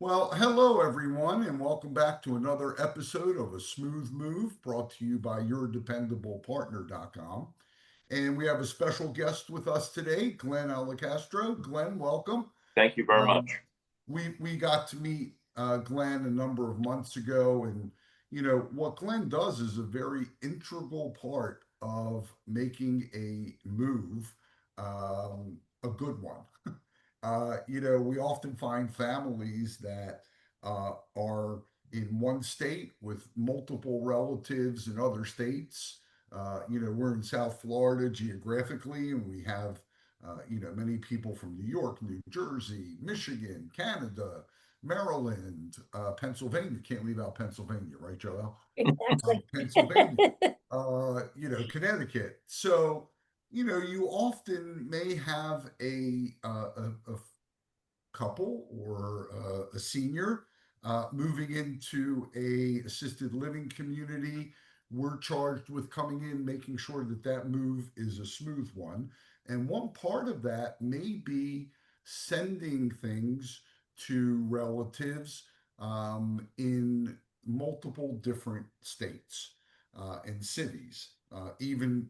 Well, hello everyone, and welcome back to another episode of A Smooth Move brought to you by yourdependablepartner.com. And we have a special guest with us today, Glenn Alicastro. Glenn, welcome. Thank you very much. Um, we got to meet Glenn a number of months ago, and what Glenn does is a very integral part of making a move, a good one. We often find families that are in one state with multiple relatives in other states. We're in South Florida geographically, and we have, many people from New York, New Jersey, Michigan, Canada, Maryland, Pennsylvania. Can't leave out Pennsylvania, right, Joel? Exactly. Pennsylvania, Connecticut. So, you often may have a couple or a senior moving into a assisted living community. We're charged with coming in, making sure that that move is a smooth one. And one part of that may be sending things to relatives in multiple different states and cities. Even,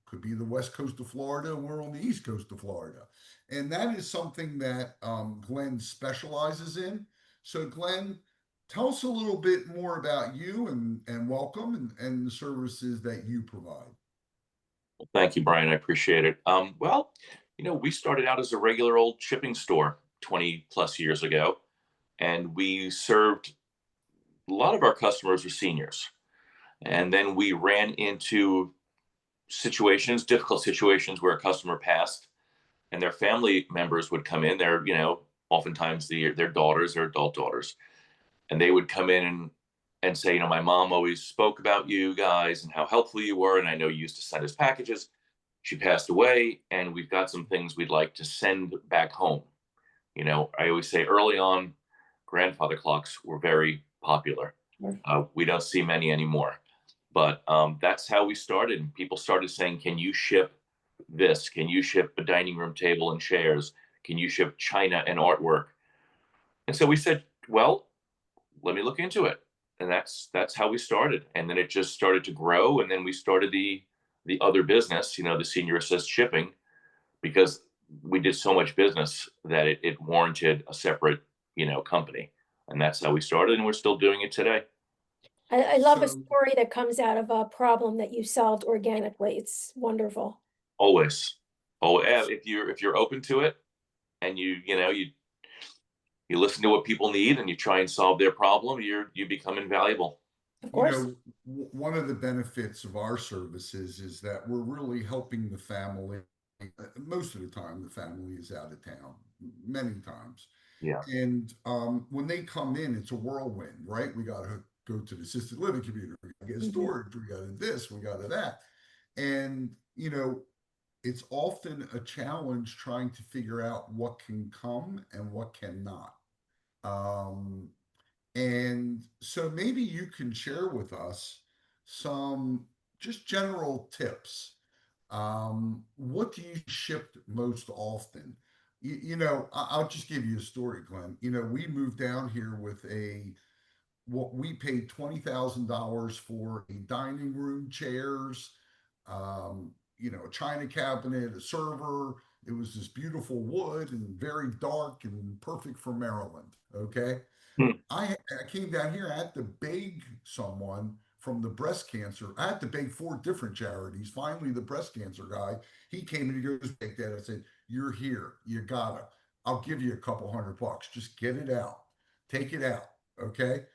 could be the west coast of Florida, and we're on the east coast of Florida. And that is something that Glenn specializes in. So, Glenn, tell us a little bit more about you and welcome and the services that you provide. Thank you, Brian. I appreciate it. We started out as a regular old shipping store 20 plus years ago, and we served a lot of our customers were seniors. And then we ran into difficult situations where a customer passed and their family members would come in. They're, oftentimes their daughters, their adult daughters, and they would come in and say, my mom always spoke about you guys and how helpful you were. And I know you used to send us packages. She passed away, and we've got some things we'd like to send back home. I always say early on, grandfather clocks were very popular. We don't see many anymore. But that's how we started. And people started saying, can you ship this? Can you ship a dining room table and chairs? Can you ship china and artwork? And so we said, well, let me look into it. And that's how we started. And then it just started to grow. And then we started the other business, the senior assist shipping, because we did so much business that it warranted a separate, company. And that's how we started. And we're still doing it today. I love a So, story that comes out of a problem that you solved organically. It's wonderful. Always. Oh, yeah, if you're open to it, and you listen to what people need and you try and solve their problem, you become invaluable. Of you course. know, one of the benefits of our services is that we're really helping the family. Most of the time, the family is out of town, many times. Yeah. And when they come in, it's a whirlwind, right? We got to go to the assisted living community, we got to get Mhm. storage, we got to this, we got to that. And, it's often a challenge trying to figure out what can come and what cannot. Um, and so maybe you can share with us some just general tips. What do you ship most often? I'll just give you a story, Glenn. We moved down here with what we paid $20,000 for a dining room, chairs, a china cabinet, a server. It was this beautiful wood and very dark and perfect for Maryland. Okay. Hmm. I came down here. I had to beg someone from the breast cancer. I had to beg four different charities. Finally, the breast cancer guy, he came and he goes, take that. I said, you're here. You gotta. I'll give you a couple $100. Just get it out. Take it out. Okay.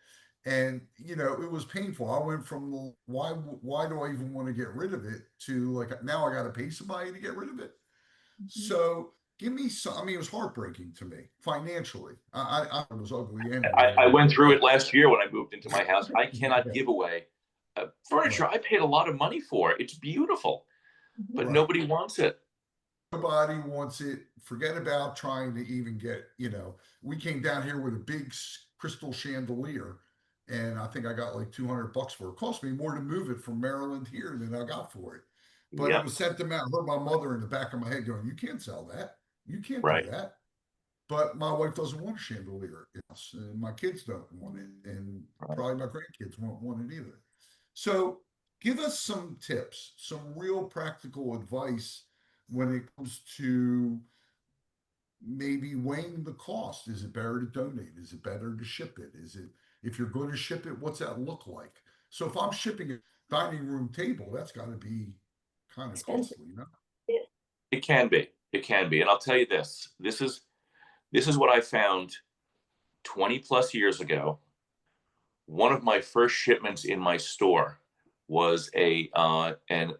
And it was painful. I went from why do I even want to get rid of it to like now I got to pay somebody to get rid of it. Mhm. So give me some. I mean, it was heartbreaking to me financially. I was ugly anyway. I went through it last year when I moved into my house. I cannot give away furniture. Right, I paid a lot of money for it. It's beautiful, Mhm. but right. nobody wants it. Nobody wants it. Forget about trying to even get. We came down here with a big crystal chandelier, and I think I got like $200 for it. It cost me more to move it from Maryland here than I got for it. But it Yeah, was sentimental. I heard my mother in the back of my head going, "You can't sell that. You can't do right. that." but my wife doesn't want a chandelier in the house, and my kids don't want it, and probably my grandkids won't want it either. So give us some tips, some real practical advice when it comes to maybe weighing the cost. Is it better to donate? Is it better to ship it? Is it, if you're going to ship it, what's that look like? So if I'm shipping a dining room table, that's got to be kind of Expensive. costly, you know? Yeah. It can be. It can be. And I'll tell you this. This is what I found 20 plus years ago. One of my first shipments in my store was an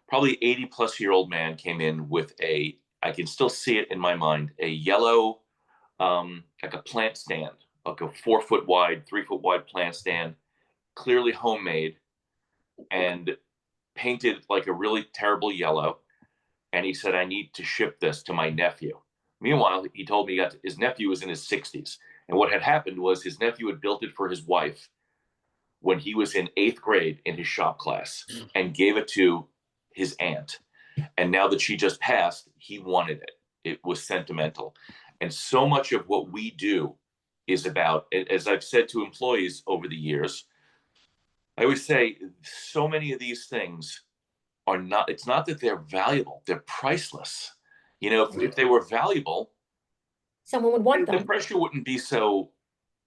probably 80 plus year old man came in with I can still see it in my mind, a yellow, like a plant stand, like a 4 foot wide, 3 foot wide plant stand, clearly homemade and painted like a really terrible yellow. And he said, I need to ship this to my nephew. Meanwhile, he told me his nephew was in his 60s. And what had happened was his nephew had built it for his wife when he was in 8th grade in his shop class and gave it to his aunt. And now that she just passed, he wanted it. It was sentimental. And so much of what we do is about, as I've said to employees over the years, I always say so many of these things are not, it's not that they're valuable, they're priceless. You know, if they were valuable, Someone would want the them. pressure wouldn't be so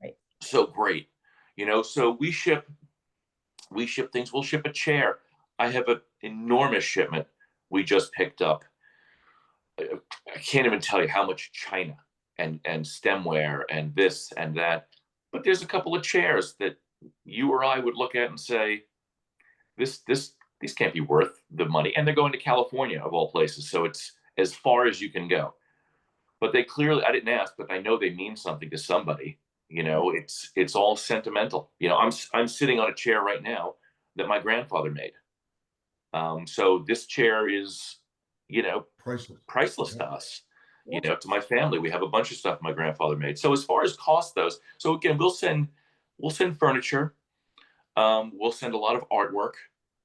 Right. so great. You know, so we ship things. We'll ship a chair. I have an enormous shipment we just picked up. I can't even tell you how much china and stemware and this and that. But there's a couple of chairs that you or I would look at and say, these can't be worth the money. And they're going to California of all places, so it's as far as you can go. But they clearly, I didn't ask, but I know they mean something to somebody. You know, it's all sentimental. You know, I'm sitting on a chair right now that my grandfather made. So this chair is, you know, priceless Yeah. to us. Yeah. You know, to my family, we have a bunch of stuff my grandfather made. So as far as cost goes, so again, we'll send furniture. We'll send a lot of artwork.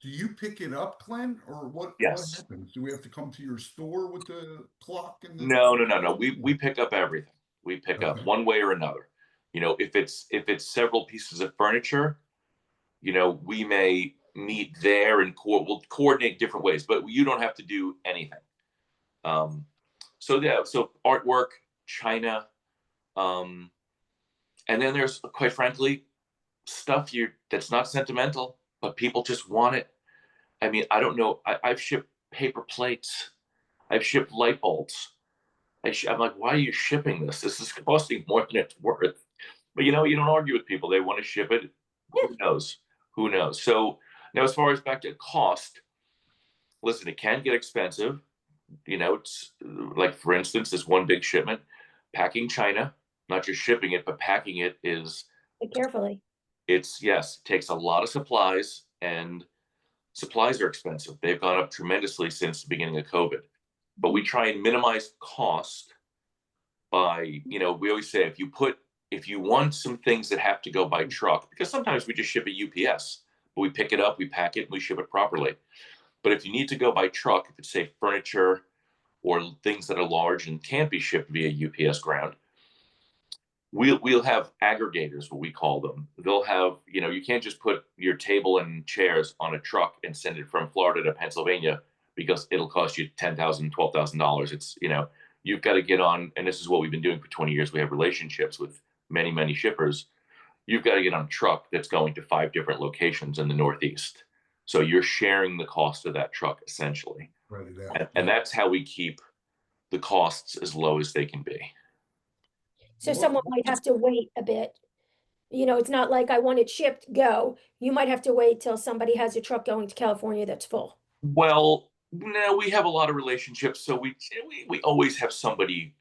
Do you pick it up, Glenn, or what Yes. happens? Do we have to come to your store with the clock and the No. We pick up everything. We pick up Okay. one way or another. You know, if it's several pieces of furniture, you know, we may meet there and we'll coordinate different ways, but you don't have to do anything. So yeah, so artwork, china, and then there's, quite frankly, stuff that's not sentimental, but people just want it. I mean, I don't know. I've shipped paper plates. I've shipped light bulbs. I'm like, why are you shipping this? This is costing more than it's worth. But you know, you don't argue with people. They want to ship it. Yeah. Who knows? Who knows? So now, as far as back to cost, listen, it can get expensive. You know, it's like, for instance, this one big shipment, packing china, not just shipping it, but packing it is, But carefully. yes, it takes a lot of supplies, and supplies are expensive. They've gone up tremendously since the beginning of COVID. But we try and minimize cost by, you know, we always say if you want some things that have to go by truck, because sometimes we just ship a UPS, but we pick it up, we pack it, and we ship it properly. But if you need to go by truck, if it's, say, furniture or things that are large and can't be shipped via UPS ground, we'll have aggregators, what we call them. They'll have, you know, you can't just put your table and chairs on a truck and send it from Florida to Pennsylvania, because it'll cost you $10,000, $12,000. It's, you know, you've got to get on, and this is what we've been doing for 20 years. We have relationships with many shippers. You've got to get on a truck that's going to 5 different locations in the Northeast. So you're sharing the cost of that truck, essentially. Write it out. And that's how we keep the costs as low as they can be. So What- someone might have to wait a bit. You know, it's not like I want it shipped, go. You might have to wait till somebody has a truck going to California that's full. Well, no, we have a lot of relationships, so we always have somebody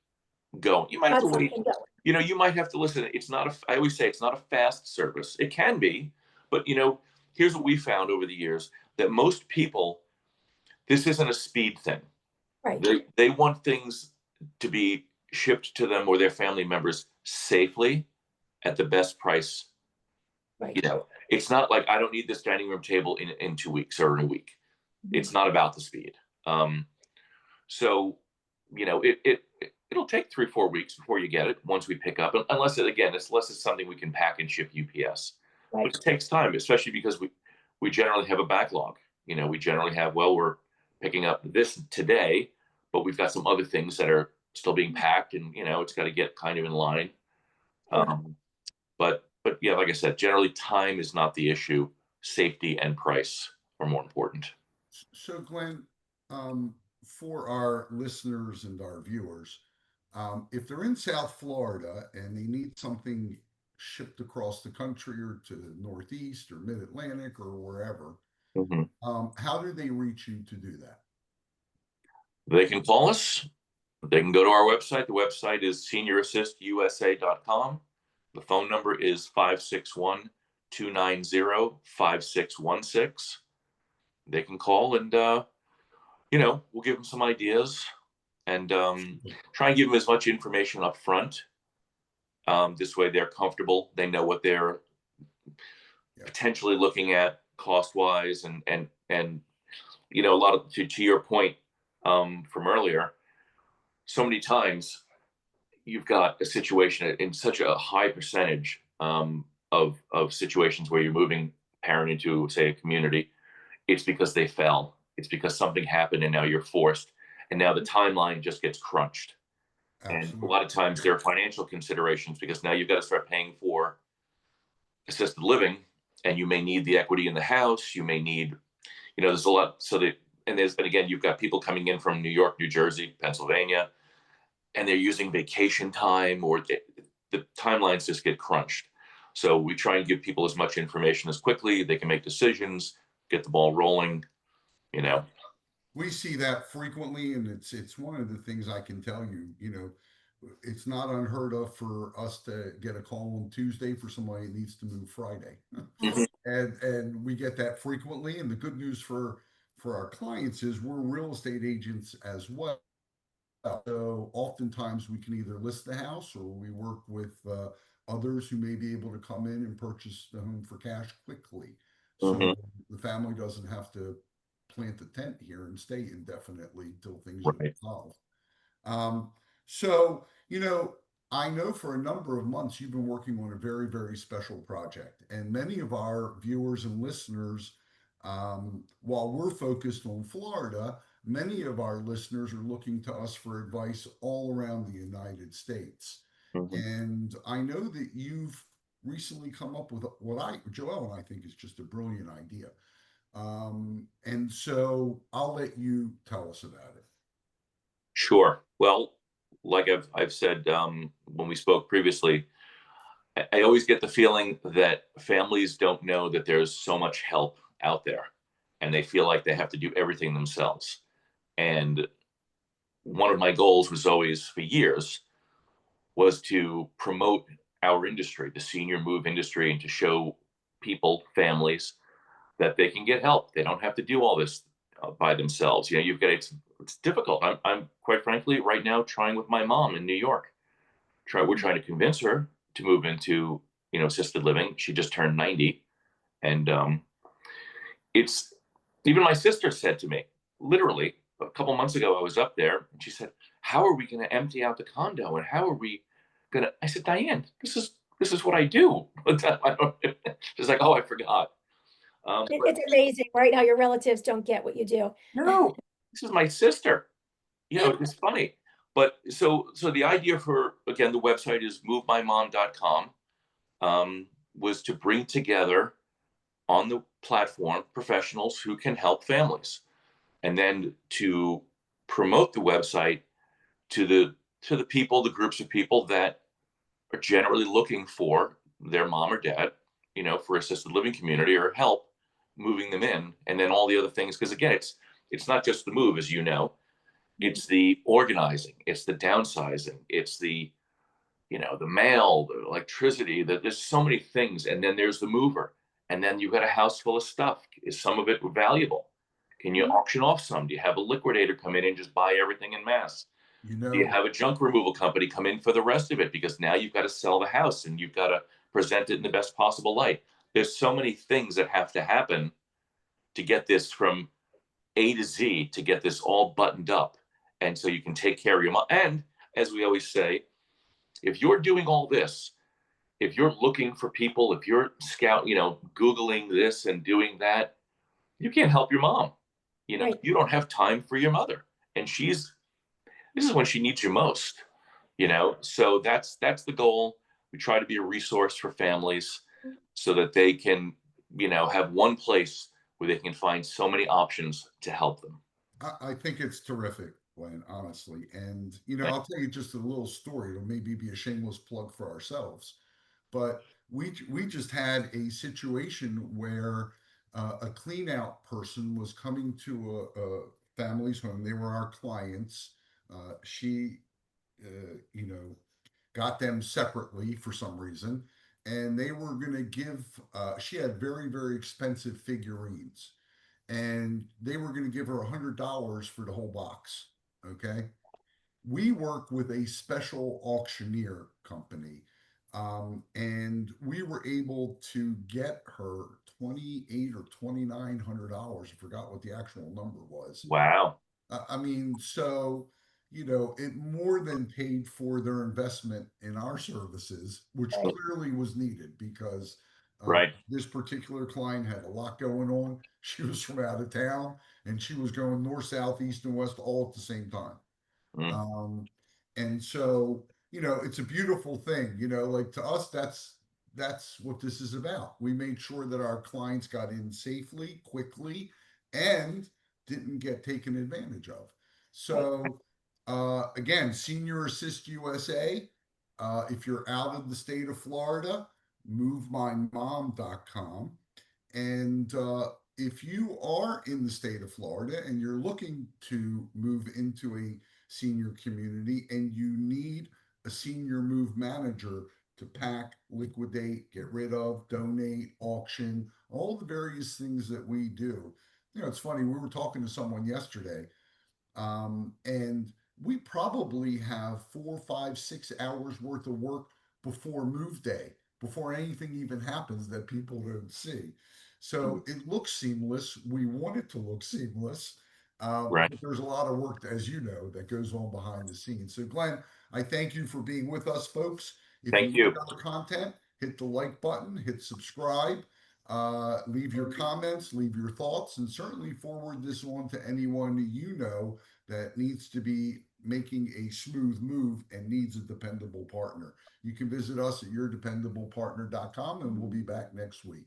going. You might have to Not wait. something going. You know, you might have to listen. It's not I always say it's not a fast service. It can be, but you know, here's what we found over the years, that most people, this isn't a speed thing. Right. They want things to be shipped to them or their family members safely at the best price. Right. You know, it's not like, I don't need this dining room table in 2 weeks or in a week. Mhm. It's not about the speed. So, you know, it'll take 3 or 4 weeks before you get it once we pick up, unless it's something we can pack and ship UPS. Right. But it takes time, especially because we generally have a backlog. We generally have, well, we're picking up this today, but we've got some other things that are still being packed, and it's got to get kind of in line. Sure. But yeah, like I said, generally time is not the issue. Safety and price are more important. So Glenn, for our listeners and our viewers, if they're in South Florida and they need something shipped across the country or to the Northeast or Mid-Atlantic or wherever, Mhm. how do they reach you to do that? They can call us. They can go to our website. The website is seniorAssistUSA.com. The phone number is 561-290-5616. They can call, and we'll give them some ideas, and try and give them as much information up front. This way they're comfortable. They know what they're potentially looking at cost-wise, and a lot of, to your point from earlier, so many times you've got a situation in such a high percentage of situations where you're moving a parent into, say, a community. It's because they fell. It's because something happened, and now you're forced. And now the timeline just gets crunched. And a Absolutely. lot of times there are financial considerations, because now you've got to start paying for assisted living, and you may need the equity in the house. You may need, there's a lot. And again, you've got people coming in from New York, New Jersey, Pennsylvania, and they're using vacation time, or the timelines just get crunched. So we try and give people as much information as quickly they can make decisions, get the ball rolling. We see that frequently, and it's one of the things I can tell you. It's not unheard of for us to get a call on Tuesday for somebody that needs to move Friday, Mhm. and we get that frequently. And the good news for our clients is we're real estate agents as well. So oftentimes we can either list the house, or we work with others who may be able to come in and purchase the home for cash quickly. Mhm. So the family doesn't have to plant a tent here and stay indefinitely until things are Right. resolved. Um, so, I know for a number of months you've been working on a very, very special project. And many of our viewers and listeners, while we're focused on Florida, many of our listeners are looking to us for advice all around the United States. Mhm. And I know that you've recently come up with Joel and I think is just a brilliant idea. And so I'll let you tell us about it. Sure. Well, like I've said when we spoke previously, I always get the feeling that families don't know that there's so much help out there, and they feel like they have to do everything themselves. And one of my goals was always, for years, was to promote our industry, the senior move industry, and to show people, families, that they can get help. They don't have to do all this by themselves. It's difficult. I'm quite frankly right now trying with my mom in New York. We're trying to convince her to move into assisted living. She just turned 90, and it's even my sister said to me, literally a couple months ago, I was up there, and she said, "How are we going to empty out the condo? And how are we going to?" I said, "Diane, this is what I do." She's like, "Oh, I forgot." But It's amazing, right? How your relatives don't get what you do. no, this is my sister. It's funny. But so the idea for, again, the website is movemymom.com, was to bring together on the platform professionals who can help families, and then to promote the website to the people, the groups of people that are generally looking for their mom or dad, for assisted living community or help moving them in, and then all the other things. Because again, it's not just the move, as you know, it's the organizing, it's the downsizing, it's the mail, the electricity. That there's so many things, and then there's the mover, and then you've got a house full of stuff. Is some of it valuable? Can you Mhm. auction off some? Do you have a liquidator come in and just buy everything in mass? You Do you know, have a junk removal company come in for the rest of it? Because now you've got to sell the house, and you've got to present it in the best possible light. There's so many things that have to happen to get this from A to Z, to get this all buttoned up. And so you can take care of your mom. And as we always say, if you're doing all this, if you're looking for people, if you're Googling this and doing that, you can't help your mom. Right. You don't have time for your mother. And this is when she needs you most, So that's the goal. We try to be a resource for families so that they can, have one place where they can find so many options to help them. I think it's terrific, Glenn, honestly. And, Right. I'll tell you just a little story. It'll maybe be a shameless plug for ourselves. But we just had a situation where a clean out person was coming to a family's home. They were our clients. She, you know, got them separately for some reason, and they were going to give. She had very very expensive figurines, and they were going to give her $100 for the whole box. Okay, we work with a special auctioneer company, and we were able to get her 28 or $2,900. I forgot what the actual number was. Wow. I mean, so it more than paid for their investment in our services, which Right. clearly was needed because Right. this particular client had a lot going on. She was from out of town, and she was going north, south, east, and west all at the same time. Mm. Um, and so, it's a beautiful thing, like to us, that's what this is about. We made sure that our clients got in safely, quickly, and didn't get taken advantage of. So, again, Senior Assist USA, if you're out of the state of Florida, movemymom.com. And if you are in the state of Florida and you're looking to move into a senior community and you need a senior move manager to pack, liquidate, get rid of, donate, auction, all the various things that we do. It's funny, we were talking to someone yesterday, and we probably have 4, 5, 6 hours worth of work before move day, before anything even happens that people don't see. So it looks seamless. We want it to look seamless. Right. But there's a lot of work, as you know, that goes on behind the scenes. So, Glenn, I thank you for being with us, folks. If you Thank like you. our content, hit the like button, hit subscribe, leave your comments, leave your thoughts, and certainly forward this on to anyone that needs to be making a smooth move and needs a dependable partner. You can visit us at yourdependablepartner.com, and we'll be back next week.